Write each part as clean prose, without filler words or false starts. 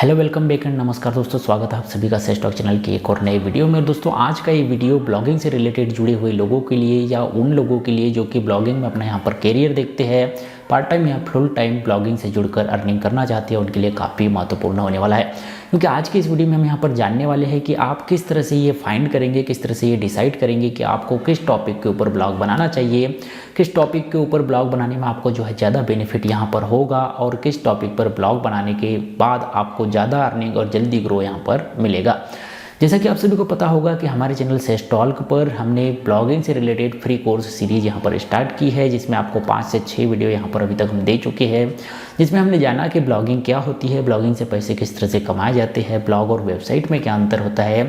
Hello welcome back and नमस्कार दोस्तों, स्वागत है आप सभी का सेज टॉक चैनल की एक और नए वीडियो में। दोस्तों आज का ये वीडियो ब्लॉगिंग से रिलेटेड जुड़े हुए लोगों के लिए या उन लोगों के लिए जो कि ब्लॉगिंग में अपना यहाँ पर करियर देखते हैं, पार्ट टाइम या फुल टाइम ब्लॉगिंग से जुड़कर अर्निंग करना चाहते हैं, उनके लिए काफ़ी महत्वपूर्ण होने वाला है। क्योंकि आज की इस वीडियो में हम यहाँ पर जानने वाले हैं कि आप किस तरह से ये फाइंड करेंगे, किस तरह से ये डिसाइड करेंगे कि आपको किस टॉपिक के ऊपर ब्लॉग बनाना चाहिए, किस टॉपिक के ऊपर ब्लॉग बनाने में आपको जो है ज़्यादा बेनिफिट यहाँ पर होगा और किस टॉपिक पर ब्लॉग बनाने के बाद आपको ज़्यादा अर्निंग और जल्दी ग्रो यहाँ पर मिलेगा। जैसा कि आप सभी को पता होगा कि हमारे चैनल सेज टॉक पर हमने ब्लॉगिंग से रिलेटेड फ्री कोर्स सीरीज यहाँ पर स्टार्ट की है, जिसमें आपको 5 से 6 वीडियो यहाँ पर अभी तक हम दे चुके हैं, जिसमें हमने जाना कि ब्लॉगिंग क्या होती है, ब्लॉगिंग से पैसे किस तरह से कमाए जाते हैं, ब्लॉग और वेबसाइट में क्या अंतर होता है,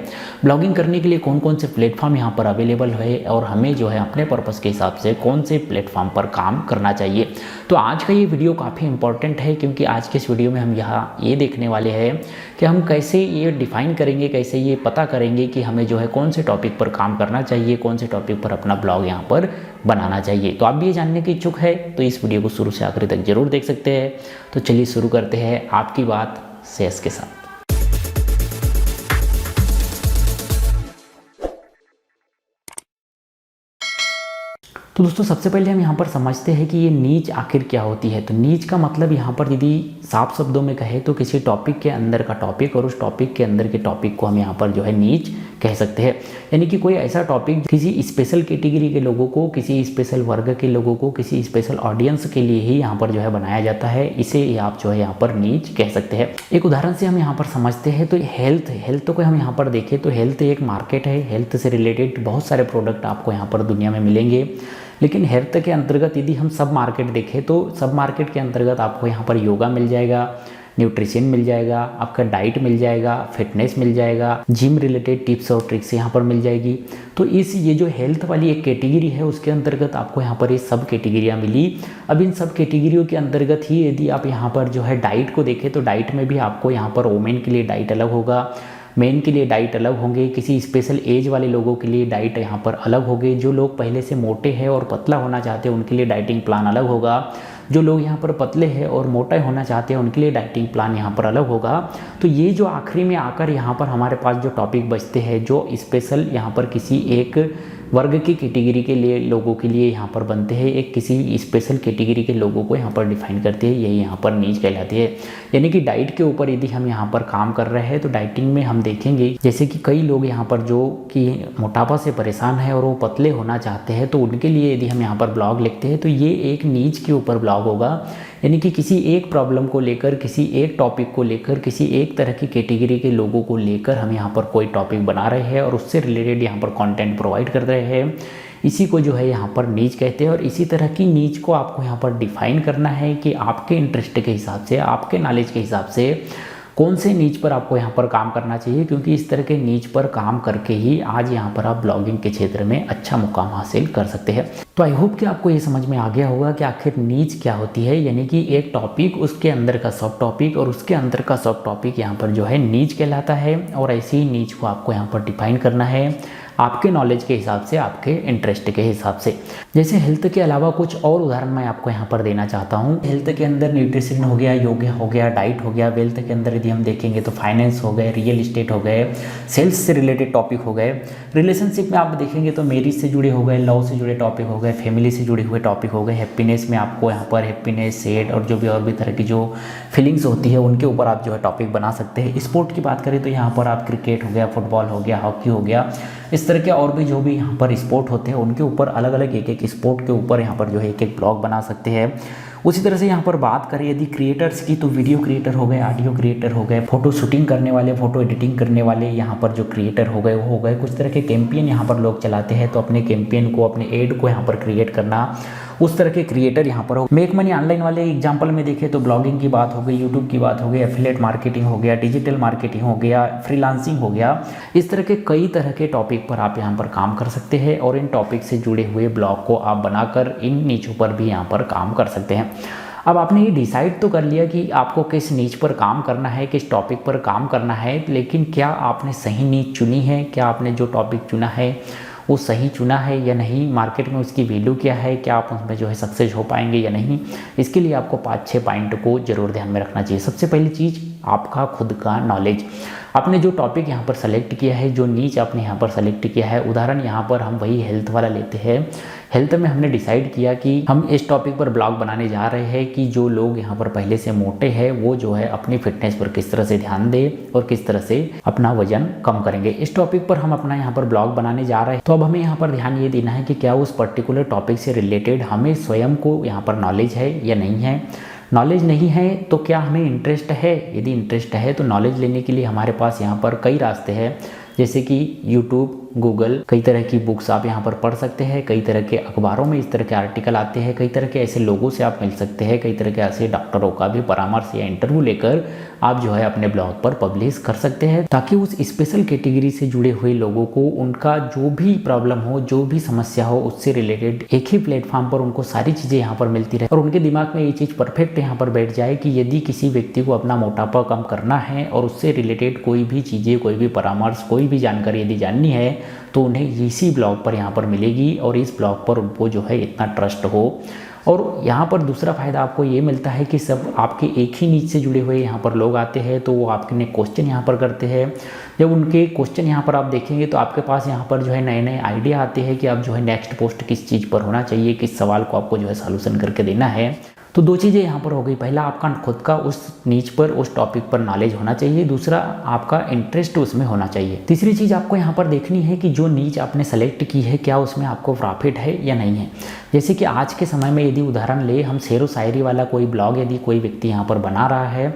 ब्लॉगिंग करने के लिए कौन कौन से प्लेटफॉर्म यहाँ पर अवेलेबल है और हमें जो है अपने पर्पज़ के हिसाब से कौन से प्लेटफॉर्म पर काम करना चाहिए। तो आज का ये वीडियो काफ़ी इंपॉर्टेंट है, क्योंकि आज के इस वीडियो में हम यहाँ ये देखने वाले हैं कि हम कैसे ये डिफ़ाइन करेंगे, कैसे ये पता करेंगे कि हमें जो है कौन से टॉपिक पर काम करना चाहिए, कौन से टॉपिक पर अपना ब्लॉग यहाँ पर बनाना चाहिए। तो आप भी ये जानने की इच्छुक है तो इस वीडियो को शुरू से आखिर तक जरूर देख सकते हैं। तो चलिए शुरू करते हैं आपकी बात सेज के साथ। तो दोस्तों सबसे पहले हम यहाँ पर समझते हैं कि ये नीच आखिर क्या होती है। तो नीच का मतलब यहाँ पर यदि साफ शब्दों में कहे तो किसी टॉपिक के अंदर का टॉपिक और उस टॉपिक के अंदर के टॉपिक को हम यहाँ पर जो है नीच कह सकते हैं। यानी कि कोई ऐसा टॉपिक किसी स्पेशल कैटेगरी के लोगों को, किसी स्पेशल वर्ग के लोगों को, किसी स्पेशल ऑडियंस के लिए ही यहाँ पर जो है बनाया जाता है, इसे आप जो है यहाँ पर नीच कह सकते हैं। एक उदाहरण से हम यहाँ पर समझते हैं तो हेल्थ को हम यहाँ पर देखें तो हेल्थ एक मार्केट है। हेल्थ से रिलेटेड बहुत सारे प्रोडक्ट आपको यहाँ पर दुनिया में मिलेंगे, लेकिन हेल्थ के अंतर्गत यदि हम सब मार्केट देखें तो सब मार्केट के अंतर्गत आपको यहाँ पर योगा मिल जाएगा, न्यूट्रिशन मिल जाएगा, आपका डाइट मिल जाएगा, फिटनेस मिल जाएगा, जिम रिलेटेड टिप्स और ट्रिक्स यहाँ पर मिल जाएगी। तो ये जो हेल्थ वाली एक कैटेगरी है उसके अंतर्गत आपको यहाँ पर ये सब कैटेगरियाँ मिली। अब इन सब कैटेगरियों के अंतर्गत ही यदि आप यहाँ पर जो है डाइट को देखें तो डाइट में भी आपको यहाँ पर वोमेन के लिए डाइट अलग होगा, मेन के लिए डाइट अलग होंगे, किसी स्पेशल एज वाले लोगों के लिए डाइट यहाँ पर अलग होंगे, जो लोग पहले से मोटे हैं और पतला होना चाहते हैं उनके लिए डाइटिंग प्लान अलग होगा, जो लोग यहाँ पर पतले हैं और मोटा होना चाहते हैं उनके लिए डाइटिंग प्लान यहाँ पर अलग होगा। तो ये जो आखिरी में आकर यहाँ पर हमारे पास जो टॉपिक बचते हैं जो स्पेशल यहाँ पर किसी एक वर्ग की कैटेगरी के लिए लोगों के लिए यहाँ पर बनते हैं, एक किसी स्पेशल कैटेगरी के लोगों को यहाँ पर डिफाइन करते हैं, यही यहाँ पर नीच कहलाती है। यानी कि डाइट के ऊपर यदि हम यहाँ पर काम कर रहे हैं तो डाइटिंग में हम देखेंगे जैसे कि कई लोग यहाँ पर जो कि मोटापा से परेशान है और वो पतले होना चाहते हैं, तो उनके लिए यदि हम यहाँ पर ब्लॉग लिखते हैं तो ये एक नीच के ऊपर ब्लॉग होगा। यानी कि किसी एक प्रॉब्लम को लेकर, किसी एक टॉपिक को लेकर, किसी एक तरह की कैटेगरी के लोगों को लेकर हम यहाँ पर कोई टॉपिक बना रहे हैं और उससे रिलेटेड यहाँ पर कंटेंट प्रोवाइड कर रहे हैं, इसी को जो है यहाँ पर नीच कहते हैं। और इसी तरह की नीच को आपको यहाँ पर डिफाइन करना है कि आपके इंटरेस्ट के हिसाब से, आपके नॉलेज के हिसाब से कौन से नीच पर आपको यहाँ पर काम करना चाहिए, क्योंकि इस तरह के नीच पर काम करके ही आज यहाँ पर आप ब्लॉगिंग के क्षेत्र में अच्छा मुकाम हासिल कर सकते हैं। तो आई होप कि आपको ये समझ में आ गया होगा कि आखिर नीच क्या होती है। यानी कि एक टॉपिक, उसके अंदर का सब टॉपिक और उसके अंदर का सब टॉपिक यहाँ पर जो है नीच कहलाता है। और ऐसी ही नीच को आपको यहाँ पर डिफाइन करना है आपके नॉलेज के हिसाब से, आपके इंटरेस्ट के हिसाब से। जैसे हेल्थ के अलावा कुछ और उदाहरण मैं आपको यहाँ पर देना चाहता हूँ। हेल्थ के अंदर न्यूट्रिशन हो गया, योगा हो गया, डाइट हो गया। वेल्थ के अंदर यदि हम देखेंगे तो फाइनेंस हो गए, रियल इस्टेट हो गए, सेल्स से रिलेटेड टॉपिक हो गए। रिलेशनशिप में आप देखेंगे तो मैरिज से जुड़े हो गए, लव से जुड़े टॉपिक हो गए, फैमिली से जुड़े हुए टॉपिक हो गए। हैप्पीनेस में आपको यहाँ पर हैप्पीनेस, सैड और जो भी और भी तरह की जो फीलिंग्स होती है उनके ऊपर आप जो है टॉपिक बना सकते हैं। स्पोर्ट की बात करें तो यहाँ पर आप क्रिकेट हो गया, फुटबॉल हो गया, हॉकी हो गया, इस तरह के और भी जो भी यहाँ पर स्पोर्ट होते हैं उनके ऊपर अलग अलग एक स्पोर्ट के ऊपर यहाँ पर जो है एक ब्लॉग बना सकते हैं। उसी तरह से यहाँ पर बात करें यदि क्रिएटर्स की तो वीडियो क्रिएटर हो गए, ऑडियो क्रिएटर हो गए, फोटो शूटिंग करने वाले, फोटो एडिटिंग करने वाले यहाँ पर जो क्रिएटर हो गए वो हो गए। कुछ तरह के कैंपेन यहाँ पर लोग चलाते हैं तो अपने कैंपेन को, अपने एड को यहाँ पर क्रिएट करना, उस तरह के क्रिएटर यहाँ पर हो। मेक मनी ऑनलाइन वाले एग्जांपल में देखें तो ब्लॉगिंग की बात हो गई, यूट्यूब की बात हो गई, एफिलिएट मार्केटिंग हो गया, डिजिटल मार्केटिंग हो गया, फ्रीलांसिंग हो गया। इस तरह के कई तरह के टॉपिक पर आप यहाँ पर काम कर सकते हैं और इन टॉपिक से जुड़े हुए ब्लॉग को आप बनाकर इन नीचों पर भी यहाँ पर काम कर सकते हैं। अब आपने ये डिसाइड तो कर लिया कि आपको किस नीच पर काम करना है, किस टॉपिक पर काम करना है, लेकिन क्या आपने सही नीच चुनी है? क्या आपने जो टॉपिक चुना है वो सही चुना है या नहीं, मार्केट में उसकी वैल्यू क्या है, क्या आप उसमें जो है सक्सेस हो पाएंगे या नहीं। इसके लिए आपको 5-6 पॉइंट को जरूर ध्यान में रखना चाहिए। सबसे पहली चीज़ आपका खुद का नॉलेज। आपने जो टॉपिक यहाँ पर सेलेक्ट किया है, जो नीच आपने यहाँ पर सेलेक्ट किया है, उदाहरण यहाँ पर हम वही हेल्थ वाला लेते हैं। हेल्थ में हमने डिसाइड किया कि हम इस टॉपिक पर ब्लॉग बनाने जा रहे हैं कि जो लोग यहाँ पर पहले से मोटे हैं वो जो है अपनी फिटनेस पर किस तरह से ध्यान दे और किस तरह से अपना वजन कम करेंगे। इस टॉपिक पर हम अपना यहाँ पर ब्लॉग बनाने जा रहे हैं। तो अब हमें यहाँ पर ध्यान ये देना है कि क्या उस पर्टिकुलर टॉपिक से रिलेटेड हमें स्वयं को यहाँ पर नॉलेज है या नहीं है। नॉलेज नहीं है तो क्या हमें इंटरेस्ट है। यदि इंटरेस्ट है तो नॉलेज लेने के लिए हमारे पास यहाँ पर कई रास्ते हैं, जैसे कि यूट्यूब, गूगल, कई तरह की बुक्स आप यहाँ पर पढ़ सकते हैं, कई तरह के अखबारों में इस तरह के आर्टिकल आते हैं, कई तरह के ऐसे लोगों से आप मिल सकते हैं, कई तरह के ऐसे डॉक्टरों का भी परामर्श या इंटरव्यू लेकर आप जो है अपने ब्लॉग पर पब्लिश कर सकते हैं, ताकि उस स्पेशल कैटेगरी से जुड़े हुए लोगों को उनका जो भी प्रॉब्लम हो, जो भी समस्या हो, उससे रिलेटेड एक ही प्लेटफॉर्म पर उनको सारी चीज़ें यहाँ पर मिलती रहे और उनके दिमाग में ये चीज़ परफेक्ट यहाँ पर बैठ जाए कि यदि किसी व्यक्ति को अपना मोटापा कम करना है और उससे रिलेटेड कोई भी चीज़ें, कोई भी परामर्श, कोई भी जानकारी यदि जाननी है तो उन्हें इसी ब्लॉग पर यहाँ पर मिलेगी और इस ब्लॉग पर उनको जो है इतना ट्रस्ट हो। और यहाँ पर दूसरा फ़ायदा आपको ये मिलता है कि सब आपके एक ही नीच से जुड़े हुए यहाँ पर लोग आते हैं, तो वो आपके क्वेश्चन यहाँ पर करते हैं। जब उनके क्वेश्चन यहाँ पर आप देखेंगे तो आपके पास यहाँ पर जो है नए नए आइडिया आते हैं कि आप जो है नेक्स्ट पोस्ट किस चीज़ पर होना चाहिए, किस सवाल को आपको जो है सॉल्यूशन करके देना है। तो दो चीज़ें यहाँ पर हो गई, पहला आपका खुद का उस नीच पर, उस टॉपिक पर नॉलेज होना चाहिए, दूसरा आपका इंटरेस्ट उसमें होना चाहिए। तीसरी चीज़ आपको यहाँ पर देखनी है कि जो नीच आपने सेलेक्ट की है क्या उसमें आपको प्रॉफिट है या नहीं है। जैसे कि आज के समय में यदि उदाहरण ले, हम शेर व शायरी वाला कोई ब्लॉग यदि कोई व्यक्ति यहाँ पर बना रहा है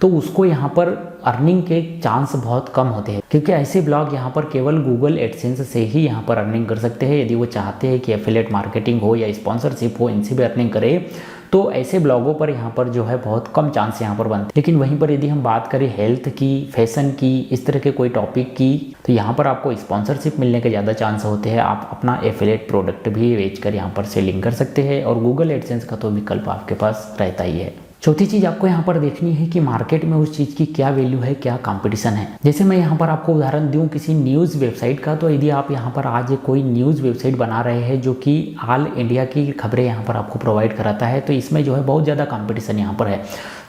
तो उसको यहाँ पर अर्निंग के चांस बहुत कम होते हैं, क्योंकि ऐसे ब्लॉग यहाँ पर केवल गूगल एडसेंस से ही यहाँ पर अर्निंग कर सकते हैं। यदि वो चाहते हैं कि एफिलिएट मार्केटिंग हो या स्पॉन्सरशिप हो, इनसे भी अर्निंग करे तो ऐसे ब्लॉगों पर यहाँ पर जो है बहुत कम चांस यहाँ पर बनते हैं। लेकिन वहीं पर यदि हम बात करें हेल्थ की, फैशन की, इस तरह के कोई टॉपिक की, तो यहाँ पर आपको स्पॉन्सरशिप मिलने के ज़्यादा चांस होते हैं। आप अपना एफिलिएट प्रोडक्ट भी बेचकर यहाँ पर सेलिंग कर सकते हैं और गूगल एडसेंस का तो विकल्प आपके पास रहता ही है। चौथी चीज़ आपको यहाँ पर देखनी है कि मार्केट में उस चीज़ की क्या वैल्यू है, क्या कंपटीशन है। जैसे मैं यहाँ पर आपको उदाहरण दूँ किसी न्यूज़ वेबसाइट का, तो यदि आप यहाँ पर आज कोई न्यूज़ वेबसाइट बना रहे हैं जो कि ऑल इंडिया की खबरें यहाँ पर आपको प्रोवाइड कराता है, तो इसमें जो है बहुत ज़्यादा कंपटीशन यहाँ पर है।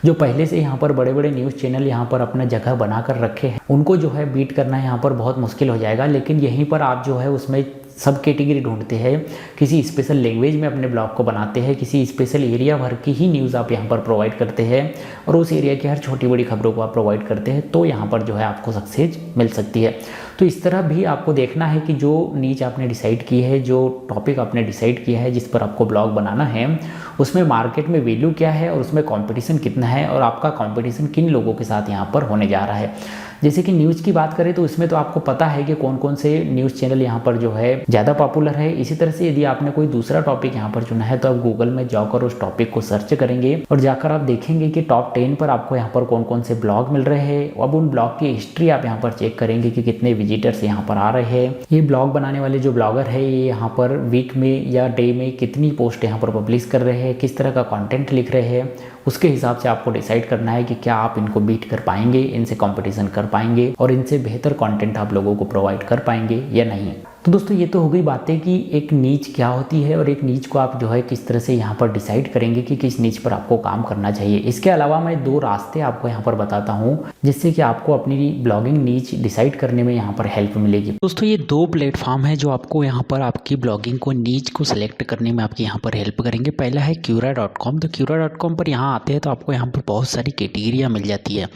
जो पहले से यहाँ पर बड़े बड़े न्यूज़ चैनल यहाँ पर अपना जगह बना कर रखे हैं, उनको जो है बीट करना यहाँ पर बहुत मुश्किल हो जाएगा। लेकिन यहीं पर आप जो है उसमें सब कैटेगरी ढूंढते हैं, किसी स्पेशल लैंग्वेज में अपने ब्लॉग को बनाते हैं, किसी स्पेशल एरिया भर की ही न्यूज़ आप यहाँ पर प्रोवाइड करते हैं और उस एरिया की हर छोटी बड़ी खबरों को आप प्रोवाइड करते हैं, तो यहाँ पर जो है आपको सक्सेस मिल सकती है। तो इस तरह भी आपको देखना है कि जो नीच आपने डिसाइड की है, जो टॉपिक आपने डिसाइड किया है जिस पर आपको ब्लॉग बनाना है, उसमें मार्केट में वैल्यू क्या है और उसमें कंपटीशन कितना है और आपका कंपटीशन किन लोगों के साथ यहाँ पर होने जा रहा है। जैसे कि न्यूज़ की बात करें तो इसमें तो आपको पता है कि कौन कौन से न्यूज़ चैनल यहाँ पर जो है ज़्यादा पॉपुलर है। इसी तरह से यदि आपने कोई दूसरा टॉपिक यहाँ पर चुना है तो आप गूगल में जाकर उस टॉपिक को सर्च करेंगे और जाकर आप देखेंगे कि टॉप 10 पर आपको यहाँ पर कौन कौन से ब्लॉग मिल रहे हैं। अब उन ब्लॉग की हिस्ट्री आप यहाँ पर चेक करेंगे कि कितने विजिटर्स यहाँ पर आ रहे हैं। ये ब्लॉग बनाने वाले जो ब्लॉगर है ये यहाँ पर वीक में या डे में कितनी पोस्ट यहाँ पर पब्लिश कर रहे हैं, किस तरह का कंटेंट लिख रहे हैं, उसके हिसाब से आपको डिसाइड करना है कि क्या आप इनको बीट कर पाएंगे, इनसे कंपटीशन कर पाएंगे और इनसे बेहतर कंटेंट आप लोगों को प्रोवाइड कर पाएंगे या नहीं। तो दोस्तों ये तो हो गई बातें कि एक नीच क्या होती है और एक नीच को आप जो है किस तरह से यहाँ पर डिसाइड करेंगे कि किस नीच पर आपको काम करना चाहिए। इसके अलावा मैं 2 रास्ते आपको यहाँ पर बताता हूँ जिससे कि आपको अपनी ब्लॉगिंग नीच डिसाइड करने में यहाँ पर हेल्प मिलेगी। दोस्तों ये 2 प्लेटफॉर्म है जो आपको यहाँ पर आपकी ब्लॉगिंग को नीच को सिलेक्ट करने में आपकी यहाँ पर हेल्प करेंगे। पहला है Quora.com। तो Quora.com पर यहाँ आते हैं तो आपको यहाँ पर बहुत सारी कैटेगरियाँ मिल जाती है,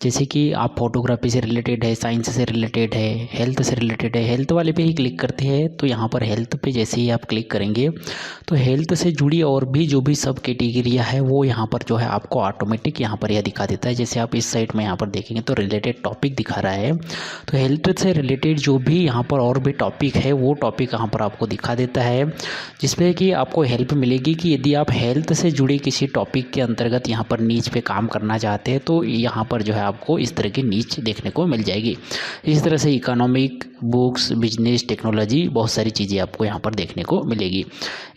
जैसे कि आप फोटोग्राफी से रिलेटेड है, साइंस से रिलेटेड है, हेल्थ से रिलेटेड है। हेल्थ वाले पे ही क्लिक करते हैं तो यहाँ पर हेल्थ पे जैसे ही आप क्लिक करेंगे तो हेल्थ से जुड़ी और भी जो भी सब कैटेगरियाँ है वो यहाँ पर जो है आपको ऑटोमेटिक यहाँ पर यह दिखा देता है। जैसे आप इस साइड में यहाँ पर देखेंगे तो रिलेटेड टॉपिक दिखा रहा है, तो हेल्थ से रिलेटेड जो भी यहाँ पर और भी टॉपिक है वो टॉपिक यहाँ पर आपको दिखा देता है, जिसमें कि आपको हेल्प मिलेगी कि यदि आप हेल्थ से जुड़े किसी टॉपिक के अंतर्गत यहाँ पर नीच पे काम करना चाहते हैं तो यहाँ पर जो है आपको इस तरह की नीच देखने को मिल जाएगी। इस तरह से इकोनॉमिक, बुक्स, बिजनेस, टेक्नोलॉजी, बहुत सारी चीज़ें आपको यहाँ पर देखने को मिलेगी।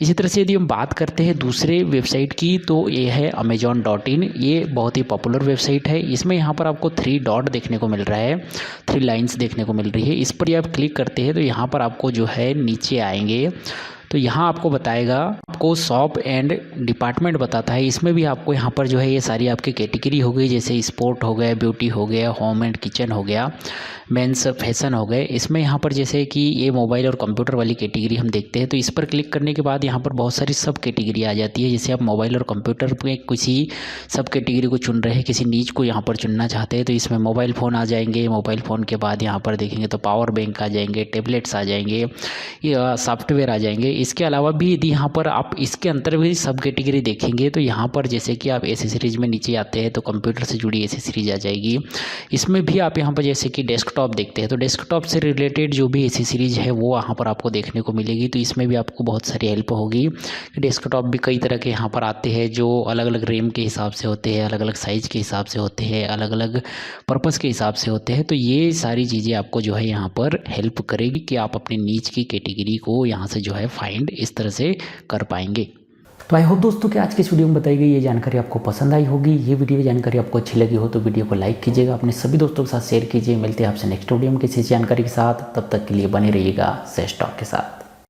इसी तरह से यदि हम बात करते हैं दूसरे वेबसाइट की तो ये है amazon.in। ये बहुत ही पॉपुलर वेबसाइट है। इसमें यहाँ पर आपको 3 डॉट देखने को मिल रहा है, 3 लाइन्स देखने को मिल रही है। इस पर आप क्लिक करते हैं तो यहाँ पर आपको जो है नीचे आएंगे तो यहाँ आपको बताएगा, आपको शॉप एंड डिपार्टमेंट बताता है। इसमें भी आपको यहाँ पर जो है ये सारी आपकी कैटेगरी हो गई, जैसे स्पोर्ट हो गया, ब्यूटी हो गया, होम एंड किचन हो गया, मेंस फैशन हो गए। इसमें यहाँ पर जैसे कि ये मोबाइल और कंप्यूटर वाली कैटेगरी हम देखते हैं तो इस पर क्लिक करने के बाद यहाँ पर बहुत सारी सब कैटेगरी आ जाती है। जैसे आप मोबाइल और कंप्यूटर पे किसी सब कैटेगरी को चुन रहे हैं, किसी नीच को यहाँ पर चुनना चाहते हैं तो इसमें मोबाइल फ़ोन आ जाएंगे। मोबाइल फ़ोन के बाद यहाँ पर देखेंगे तो पावर बैंक आ जाएंगे, टैबलेट्स आ जाएंगे, सॉफ्टवेयर आ जाएंगे। इसके अलावा भी यदि यहाँ पर आप इसके अंतर भी सब कैटेगरी देखेंगे तो यहाँ पर जैसे कि आप एसेसरीज में नीचे आते हैं तो कंप्यूटर से जुड़ी एसेसरीज आ जाएगी। इसमें भी आप यहाँ पर जैसे कि डेस्कटॉप देखते हैं तो डेस्कटॉप से रिलेटेड जो भी एसेसरीज है वो यहाँ पर आपको देखने को मिलेगी। तो इसमें भी आपको बहुत सारी हेल्प होगी। डेस्कटॉप भी कई तरह के यहाँ पर आते हैं जो अलग अलग रैम के हिसाब से होते हैं, अलग अलग साइज़ के हिसाब से होते हैं, अलग अलग पर्पज़ के हिसाब से होते हैं। तो ये सारी चीज़ें आपको जो है यहाँ पर हेल्प करेगी कि आप अपनी नीच की कैटेगरी को यहाँ से जो है फाइंड इस तरह से कर पाएंगे। तो आई होप दोस्तों कि आज के इस वीडियो में बताई गई ये जानकारी आपको पसंद आई होगी। ये वीडियो जानकारी आपको अच्छी लगी हो तो वीडियो को लाइक कीजिएगा, अपने सभी दोस्तों के साथ शेयर कीजिए। मिलते हैं आपसे नेक्स्ट वीडियो में किसी जानकारी के साथ, तब तक के लिए बने रहिएगा सेज टॉक के साथ।